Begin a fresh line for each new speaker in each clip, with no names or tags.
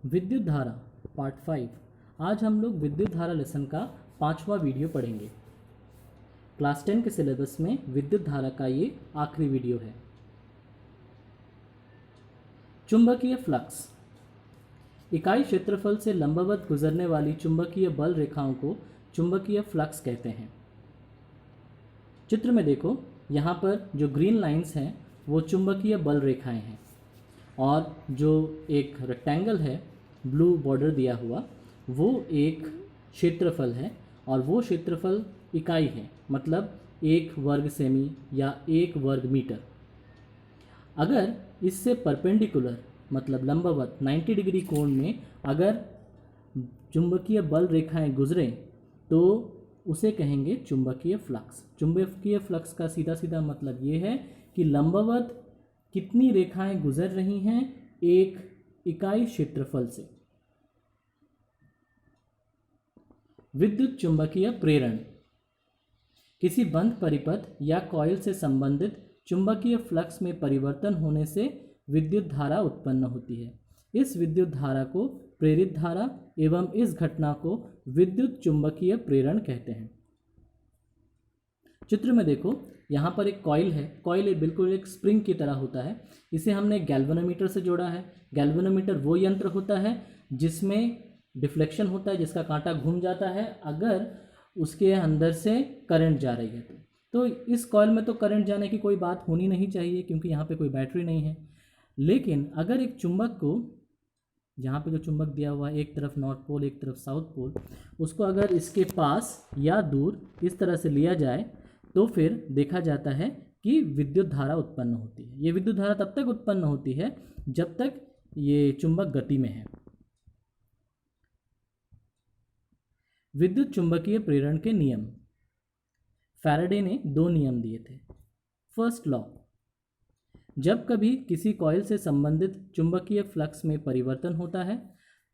विद्युत धारा पार्ट 5। आज हम लोग विद्युत धारा लेसन का 5वां वीडियो पढ़ेंगे। क्लास 10 के सिलेबस में विद्युत धारा का ये आखिरी वीडियो है। चुंबकीय फ्लक्स, इकाई क्षेत्रफल से लंबवत गुजरने वाली चुंबकीय बल रेखाओं को चुंबकीय फ्लक्स कहते हैं। चित्र में देखो, यहाँ पर जो ग्रीन लाइंस हैं वो चुंबकीय बल रेखाएं हैं और जो एक रेक्टेंगल है ब्लू बॉर्डर दिया हुआ वो एक क्षेत्रफल है और वो क्षेत्रफल इकाई है, मतलब 1 वर्ग सेमी या 1 वर्ग मीटर। अगर इससे परपेंडिकुलर मतलब लंबवत 90 डिग्री कोण में अगर चुंबकीय बल रेखाएं गुजरें तो उसे कहेंगे चुंबकीय फ्लक्स। चुंबकीय फ्लक्स का सीधा सीधा मतलब ये है कि लंबवत कितनी रेखाएं गुजर रही हैं एक इकाई क्षेत्रफल से। विद्युत चुंबकीय प्रेरण, किसी बंद परिपथ या कॉइल से संबंधित चुंबकीय फ्लक्स में परिवर्तन होने से विद्युत धारा उत्पन्न होती है। इस विद्युत धारा को प्रेरित धारा एवं इस घटना को विद्युत चुंबकीय प्रेरण कहते हैं। चित्र में देखो, यहाँ पर एक कॉइल है। कॉइल बिल्कुल एक स्प्रिंग की तरह होता है। इसे हमने गैल्वेनोमीटर से जोड़ा है। गैल्वेनोमीटर वो यंत्र होता है जिसमें डिफ्लेक्शन होता है, जिसका कांटा घूम जाता है अगर उसके अंदर से करंट जा रही है तो इस कॉइल में तो करंट जाने की कोई बात होनी नहीं चाहिए क्योंकि यहाँ पे कोई बैटरी नहीं है। लेकिन अगर एक चुंबक को, यहाँ पे जो चुंबक दिया हुआ है एक तरफ नॉर्थ पोल एक तरफ साउथ पोल, उसको अगर इसके पास या दूर इस तरह से लिया जाए तो फिर देखा जाता है कि विद्युत धारा उत्पन्न होती है। ये विद्युत धारा तब तक उत्पन्न होती है जब तक ये चुंबक गति में है। विद्युत चुंबकीय प्रेरण के नियम, फैराडे ने 2 नियम दिए थे। फर्स्ट लॉ, जब कभी किसी कॉइल से संबंधित चुंबकीय फ्लक्स में परिवर्तन होता है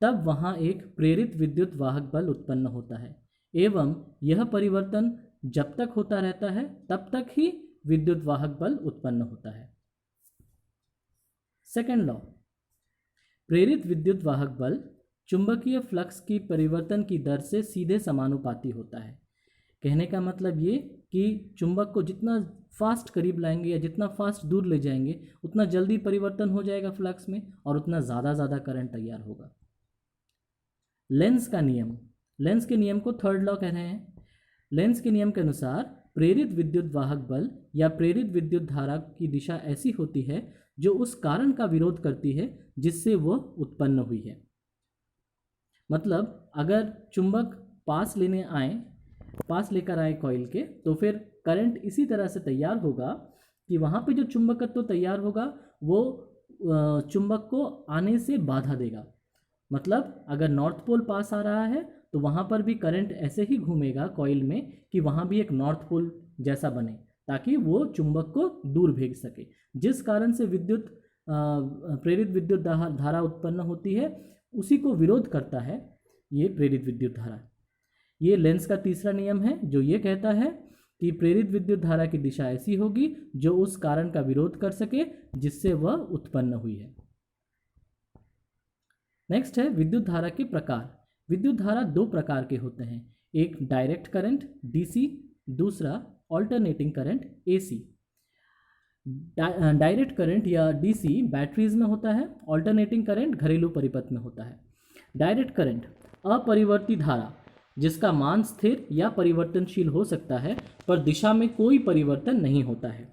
तब वहाँ एक प्रेरित विद्युत वाहक बल उत्पन्न होता है एवं यह परिवर्तन जब तक होता रहता है तब तक ही विद्युत वाहक बल उत्पन्न होता है। सेकेंड लॉ, प्रेरित विद्युत वाहक बल चुंबकीय फ्लक्स की परिवर्तन की दर से सीधे समानुपाती होता है। कहने का मतलब ये कि चुंबक को जितना फास्ट करीब लाएंगे या जितना फास्ट दूर ले जाएंगे उतना जल्दी परिवर्तन हो जाएगा फ्लक्स में और उतना ज़्यादा करंट तैयार होगा। लेंस का नियम, लेंस के नियम को थर्ड लॉ कह रहे हैं। लेंस के नियम के अनुसार प्रेरित विद्युत वाहक बल या प्रेरित विद्युत धारा की दिशा ऐसी होती है जो उस कारण का विरोध करती है जिससे वह उत्पन्न हुई है। मतलब अगर चुंबक पास लेकर आए कॉइल के तो फिर करंट इसी तरह से तैयार होगा कि वहाँ पे जो चुंबकत्व तैयार होगा वो चुंबक को आने से बाधा देगा। मतलब अगर नॉर्थ पोल पास आ रहा है तो वहाँ पर भी करंट ऐसे ही घूमेगा कॉइल में कि वहाँ भी एक नॉर्थ पोल जैसा बने ताकि वो चुंबक को दूर भेज सके, जिस कारण से प्रेरित विद्युत धारा उत्पन्न होती है उसी को विरोध करता है ये प्रेरित विद्युत धारा। ये लेंस का तीसरा नियम है जो ये कहता है कि प्रेरित विद्युत धारा की दिशा ऐसी होगी जो उस कारण का विरोध कर सके जिससे वह उत्पन्न हुई है। नेक्स्ट है विद्युत धारा के प्रकार। विद्युत धारा 2 प्रकार के होते हैं, एक डायरेक्ट करंट डीसी, दूसरा alternating current AC. Direct current या डीसी बैटरीज में होता है, ऑल्टरनेटिंग करंट घरेलू परिपथ में होता है। डायरेक्ट करंट अपरिवर्ती धारा जिसका मान स्थिर या परिवर्तनशील हो सकता है पर दिशा में कोई परिवर्तन नहीं होता है।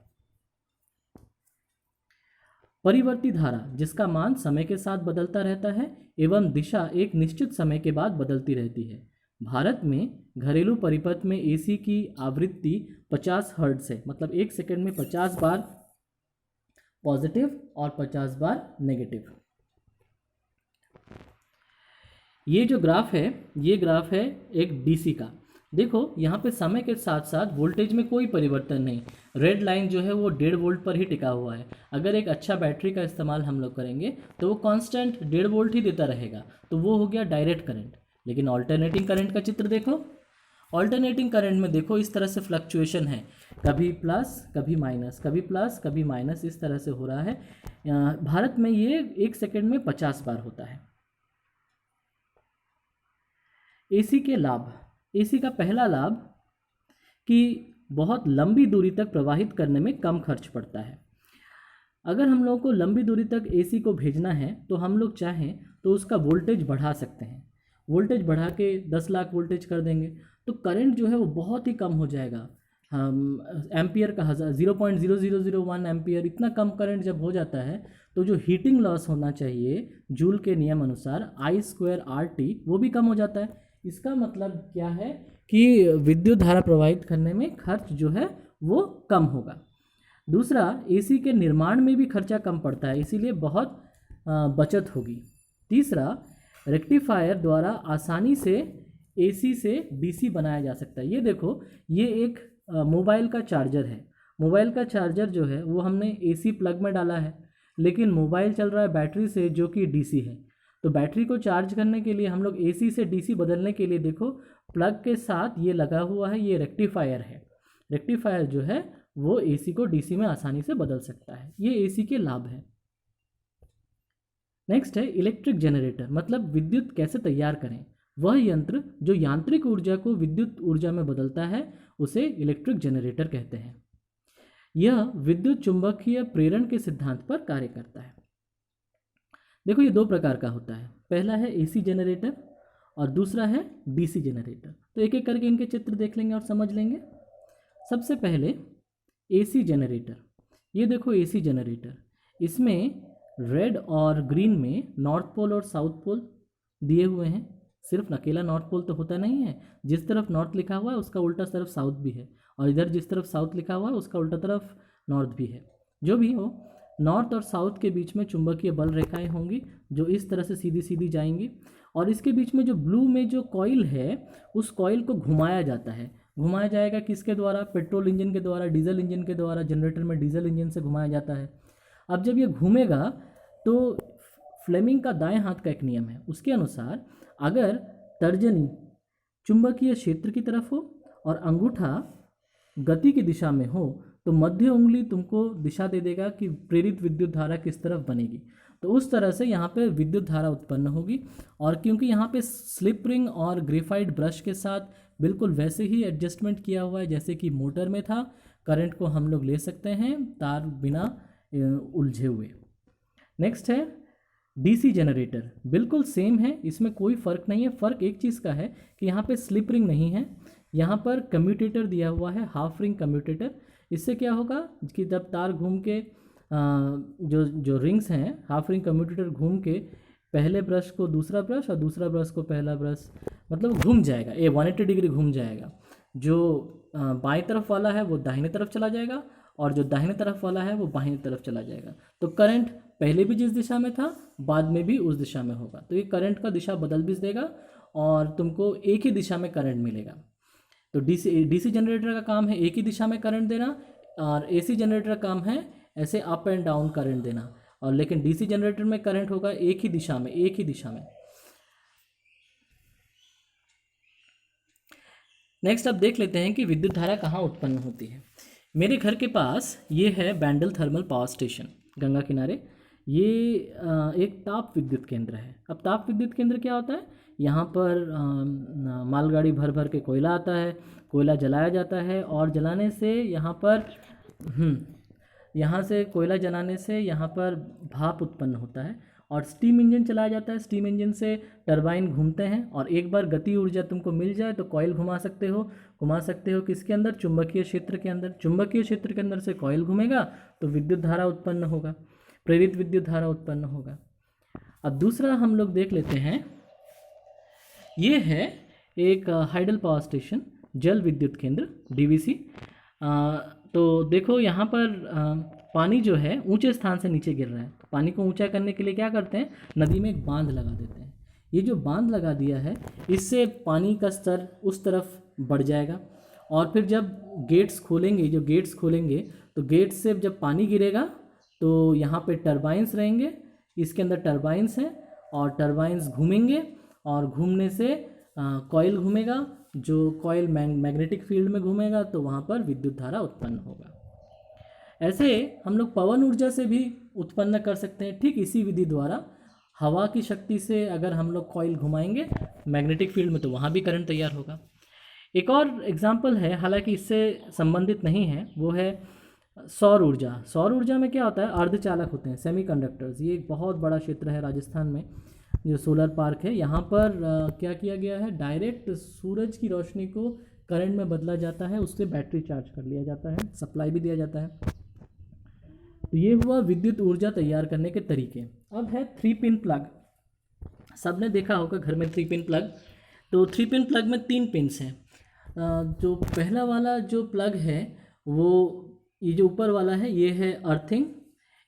परिवर्ती धारा जिसका मान समय के साथ बदलता रहता है एवं दिशा एक निश्चित समय के बाद बदलती रहती है। भारत में घरेलू परिपथ में एसी की आवृत्ति 50 हर्ट्ज है, मतलब 1 सेकंड में 50 बार पॉजिटिव और 50 बार नेगेटिव। ये जो ग्राफ है ये ग्राफ है एक डीसी का। देखो यहाँ पे समय के साथ साथ वोल्टेज में कोई परिवर्तन नहीं। रेड लाइन जो है वो 1.5 वोल्ट पर ही टिका हुआ है। अगर एक अच्छा बैटरी का इस्तेमाल हम लोग करेंगे तो वो कांस्टेंट 1.5 वोल्ट ही देता रहेगा, तो वो हो गया डायरेक्ट करंट। लेकिन ऑल्टरनेटिंग करंट का चित्र देखो, ऑल्टरनेटिंग करंट में देखो इस तरह से फ्लक्चुएशन है, कभी प्लस कभी माइनस, कभी प्लस कभी माइनस, इस तरह से हो रहा है। भारत में ये 1 सेकंड में 50 बार होता है। एसी के लाभ। एसी का पहला लाभ कि बहुत लंबी दूरी तक प्रवाहित करने में कम खर्च पड़ता है। अगर हम लोगों को लंबी दूरी तक एसी को भेजना है तो हम लोग चाहें तो उसका वोल्टेज बढ़ा सकते हैं। वोल्टेज बढ़ा के 10 लाख वोल्टेज कर देंगे तो करंट जो है वो बहुत ही कम हो जाएगा। हम एम्पियर का 0.0001 एम्पियर, इतना कम करंट जब हो जाता है तो जो हीटिंग लॉस होना चाहिए जूल के नियम अनुसार I²RT वो भी कम हो जाता है। इसका मतलब क्या है कि विद्युत धारा प्रवाहित करने में खर्च जो है वो कम होगा। दूसरा, एसी के निर्माण में भी खर्चा कम पड़ता है, इसीलिए बहुत बचत होगी। तीसरा, रेक्टिफायर द्वारा आसानी से एसी से डीसी बनाया जा सकता है। ये देखो, ये एक मोबाइल का चार्जर है। मोबाइल का चार्जर जो है वो हमने एसी प्लग में डाला है, लेकिन मोबाइल चल रहा है बैटरी से जो कि डीसी है। तो बैटरी को चार्ज करने के लिए हम लोग एसी से डीसी बदलने के लिए देखो प्लग के साथ ये लगा हुआ है, ये रेक्टिफायर है। रेक्टिफायर जो है वो एसी को डीसी में आसानी से बदल सकता है। ये एसी के लाभ हैं। नेक्स्ट है इलेक्ट्रिक जनरेटर, मतलब विद्युत कैसे तैयार करें। वह यंत्र जो यांत्रिक ऊर्जा को विद्युत ऊर्जा में बदलता है उसे इलेक्ट्रिक जनरेटर कहते हैं। यह विद्युत चुंबकीय प्रेरण के सिद्धांत पर कार्य करता है। देखो, ये दो प्रकार का होता है। पहला है एसी जनरेटर और दूसरा है डीसी जनरेटर। तो एक एक करके इनके चित्र देख लेंगे और समझ लेंगे। सबसे पहले एसी जनरेटर। ये देखो एसी जनरेटर, इसमें रेड और ग्रीन में नॉर्थ पोल और साउथ पोल दिए हुए हैं। सिर्फ अकेला नॉर्थ पोल तो होता नहीं है, जिस तरफ नॉर्थ लिखा हुआ है उसका उल्टा तरफ साउथ भी है, और इधर जिस तरफ साउथ लिखा हुआ है उसका उल्टा तरफ नॉर्थ भी है। जो भी हो, नॉर्थ और साउथ के बीच में चुंबकीय बल रेखाएं होंगी जो इस तरह से सीधी सीधी जाएंगी, और इसके बीच में जो ब्लू में जो कॉइल है उस कॉइल को घुमाया जाता है। घुमाया जाएगा किसके द्वारा? पेट्रोल इंजन के द्वारा, डीजल इंजन के द्वारा। जनरेटर में डीजल इंजन से घुमाया जाता है। अब जब ये घूमेगा तो फ्लेमिंग का दाएं हाथ का एक नियम है, उसके अनुसार अगर तर्जनी चुंबकीय क्षेत्र की तरफ हो और अंगूठा गति की दिशा में हो तो मध्य उंगली तुमको दिशा दे देगा कि प्रेरित विद्युत धारा किस तरफ बनेगी। तो उस तरह से यहाँ पे विद्युत धारा उत्पन्न होगी। और क्योंकि यहाँ पे स्लिप रिंग और ग्रेफाइट ब्रश के साथ बिल्कुल वैसे ही एडजस्टमेंट किया हुआ है जैसे कि मोटर में था, करंट को हम लोग ले सकते हैं तार बिना उलझे हुए। नेक्स्ट है डीसी जनरेटर। बिल्कुल सेम है, इसमें कोई फ़र्क नहीं है। फ़र्क एक चीज़ का है कि यहाँ पे स्लिप रिंग नहीं है, यहाँ पर कम्यूटेटर दिया हुआ है, हाफ रिंग कम्यूटेटर। इससे क्या होगा कि जब तार घूम के जो रिंग्स हैं, हाफ रिंग कम्यूटेटर घूम के पहले ब्रश को दूसरा ब्रश और दूसरा ब्रश को पहला ब्रश, मतलब घूम जाएगा, 180 डिग्री घूम जाएगा। जो बाएं तरफ वाला है वो दाहिने तरफ चला जाएगा और जो दाहिने तरफ वाला है वो बाहिनी तरफ चला जाएगा। तो करंट पहले भी जिस दिशा में था बाद में भी उस दिशा में होगा। तो ये करंट का दिशा बदल भी देगा और तुमको एक ही दिशा में करंट मिलेगा। तो डीसी जनरेटर का काम है एक ही दिशा में करंट देना, और एसी जनरेटर का काम है ऐसे अप एंड डाउन करंट देना। और लेकिन डीसी जनरेटर में करंट होगा एक ही दिशा में, एक ही दिशा में। नेक्स्ट अब देख लेते हैं कि विद्युत धारा कहाँ उत्पन्न होती है। मेरे घर के पास ये है Bandel thermal power station, Ganga किनारे। ये एक ताप विद्युत केंद्र है। अब ताप विद्युत केंद्र क्या होता है? यहाँ पर मालगाड़ी भर भर के कोयला आता है, कोयला जलाया जाता है और जलाने से यहाँ से कोयला जलाने से यहाँ पर भाप उत्पन्न होता है और स्टीम इंजन चलाया जाता है। स्टीम इंजन से टरबाइन घूमते हैं और एक बार गति ऊर्जा तुमको मिल जाए तो कॉइल घुमा सकते हो किसके अंदर? चुंबकीय क्षेत्र के अंदर। चुंबकीय क्षेत्र के अंदर से कॉइल घूमेगा तो विद्युत धारा उत्पन्न होगा, प्रेरित विद्युत धारा उत्पन्न होगा। अब दूसरा हम लोग देख लेते हैं, ये है एक हाइडल पावर स्टेशन, जल विद्युत केंद्र, डीवीसी। तो देखो यहाँ पर पानी जो है ऊंचे स्थान से नीचे गिर रहा है। तो पानी को ऊंचा करने के लिए क्या करते हैं? नदी में एक बांध लगा देते हैं। ये जो बांध लगा दिया है इससे पानी का स्तर उस तरफ बढ़ जाएगा और फिर जब गेट्स खोलेंगे तो गेट से जब पानी गिरेगा तो यहाँ पे टरबाइंस रहेंगे, इसके अंदर टरबाइंस हैं और टरबाइंस घूमेंगे और घूमने से कॉइल घूमेगा। जो कॉइल मैग्नेटिक फील्ड में घूमेगा तो वहाँ पर विद्युत धारा उत्पन्न होगा। ऐसे हम लोग पवन ऊर्जा से भी उत्पन्न कर सकते हैं। ठीक इसी विधि द्वारा हवा की शक्ति से अगर हम लोग कॉइल घुमाएंगे मैग्नेटिक फील्ड में तो वहाँ भी करंट तैयार होगा। एक और एग्जाम्पल है, हालांकि इससे संबंधित नहीं है, वो है सौर ऊर्जा। सौर ऊर्जा में क्या होता है, अर्धचालक होते हैं, सेमीकंडक्टर्स। ये एक बहुत बड़ा क्षेत्र है राजस्थान में, जो सोलर पार्क है। यहाँ पर क्या किया गया है, डायरेक्ट सूरज की रोशनी को करंट में बदला जाता है, उससे बैटरी चार्ज कर लिया जाता है, सप्लाई भी दिया जाता है। तो ये हुआ विद्युत ऊर्जा तैयार करने के तरीके। अब है 3 पिन प्लग। सबने देखा होगा घर में 3 पिन प्लग। तो 3 पिन प्लग में 3 पिन्स हैं। जो पहला वाला जो प्लग है वो ये जो ऊपर वाला है ये है अर्थिंग,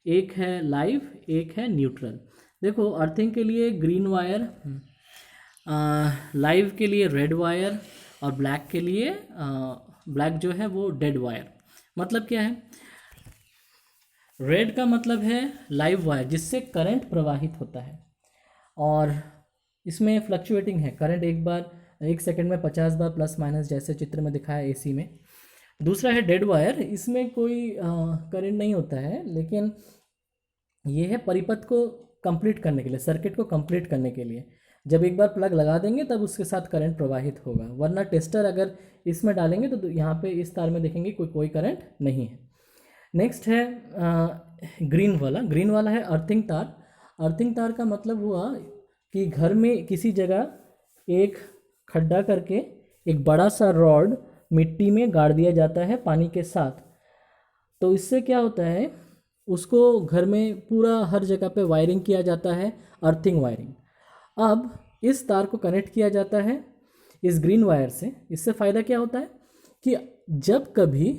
एक है लाइव, एक है न्यूट्रल। देखो अर्थिंग के लिए ग्रीन वायर, लाइव के लिए रेड वायर और ब्लैक के लिए ब्लैक जो है वो डेड वायर। मतलब क्या है, रेड का मतलब है लाइव वायर जिससे करंट प्रवाहित होता है और इसमें फ्लक्चुएटिंग है करंट, एक सेकंड में 50 बार प्लस माइनस, जैसे चित्र में दिखाया एसी में। दूसरा है डेड वायर, इसमें कोई करंट नहीं होता है, लेकिन ये है परिपथ को कंप्लीट करने के लिए, सर्किट को कंप्लीट करने के लिए। जब एक बार प्लग लगा देंगे तब उसके साथ करंट प्रवाहित होगा, वरना टेस्टर अगर इसमें डालेंगे तो यहाँ पे इस तार में देखेंगे कोई करंट नहीं है। नेक्स्ट है ग्रीन वाला है अर्थिंग तार। अर्थिंग तार का मतलब हुआ कि घर में किसी जगह एक खड्डा करके एक बड़ा सा रॉड मिट्टी में गाड़ दिया जाता है पानी के साथ। तो इससे क्या होता है, उसको घर में पूरा हर जगह पे वायरिंग किया जाता है, अर्थिंग वायरिंग। अब इस तार को कनेक्ट किया जाता है इस ग्रीन वायर से। इससे फ़ायदा क्या होता है कि जब कभी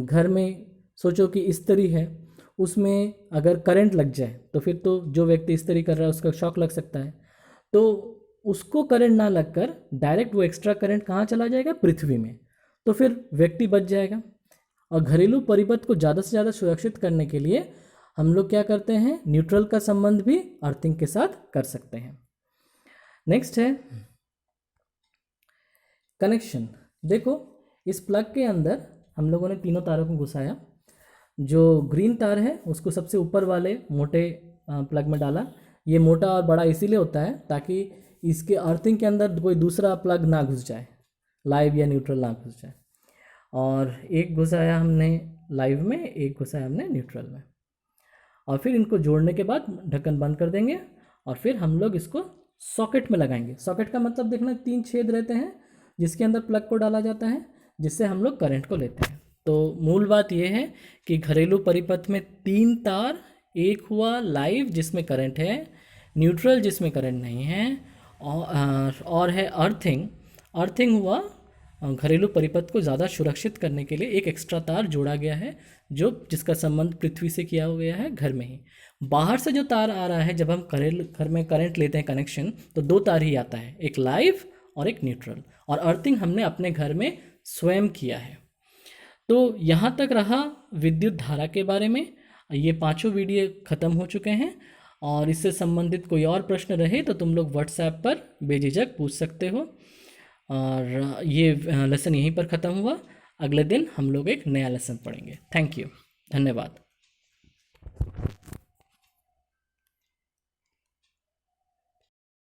घर में सोचो कि इस्त्री है, उसमें अगर करंट लग जाए तो फिर तो जो व्यक्ति इस्त्री कर रहा है उसका शॉक लग सकता है। तो उसको करंट ना लगकर डायरेक्ट वो एक्स्ट्रा करंट कहाँ चला जाएगा, पृथ्वी में, तो फिर व्यक्ति बच जाएगा। और घरेलू परिपथ को ज़्यादा से ज़्यादा सुरक्षित करने के लिए हम लोग क्या करते हैं, न्यूट्रल का संबंध भी अर्थिंग के साथ कर सकते हैं। नेक्स्ट है कनेक्शन। देखो इस प्लग के अंदर हम लोगों ने तीनों तारों को घुसाया। जो ग्रीन तार है उसको सबसे ऊपर वाले मोटे प्लग में डाला। ये मोटा और बड़ा इसीलिए होता है ताकि इसके अर्थिंग के अंदर कोई दूसरा प्लग ना घुस जाए, लाइव या न्यूट्रल ना घुस जाए। और एक घुसाया हमने लाइव में, एक घुसाया हमने न्यूट्रल में। और फिर इनको जोड़ने के बाद ढक्कन बंद कर देंगे और फिर हम लोग इसको सॉकेट में लगाएंगे। सॉकेट का मतलब देखना 3 छेद रहते हैं जिसके अंदर प्लग को डाला जाता है, जिससे हम लोग करंट को लेते हैं। तो मूल बात यह है कि घरेलू परिपथ में 3 तार, एक हुआ लाइव जिसमें करंट है, न्यूट्रल जिसमें करंट नहीं है, और है अर्थिंग। अर्थिंग हुआ घरेलू परिपथ को ज़्यादा सुरक्षित करने के लिए एक एक्स्ट्रा तार जोड़ा गया है जिसका संबंध पृथ्वी से किया गया है घर में ही। बाहर से जो तार आ रहा है, जब हम घर में करंट लेते हैं कनेक्शन, तो 2 तार ही आता है, एक लाइव और एक न्यूट्रल। और अर्थिंग हमने अपने घर में स्वयं किया है। तो यहाँ तक रहा विद्युत धारा के बारे में। ये 5 वीडियो ख़त्म हो चुके हैं और इससे संबंधित कोई और प्रश्न रहे तो तुम लोग व्हाट्सएप पर बेझिझक पूछ सकते हो। और ये लेसन यहीं पर ख़त्म हुआ। अगले दिन हम लोग एक नया लेसन पढ़ेंगे। थैंक यू, धन्यवाद।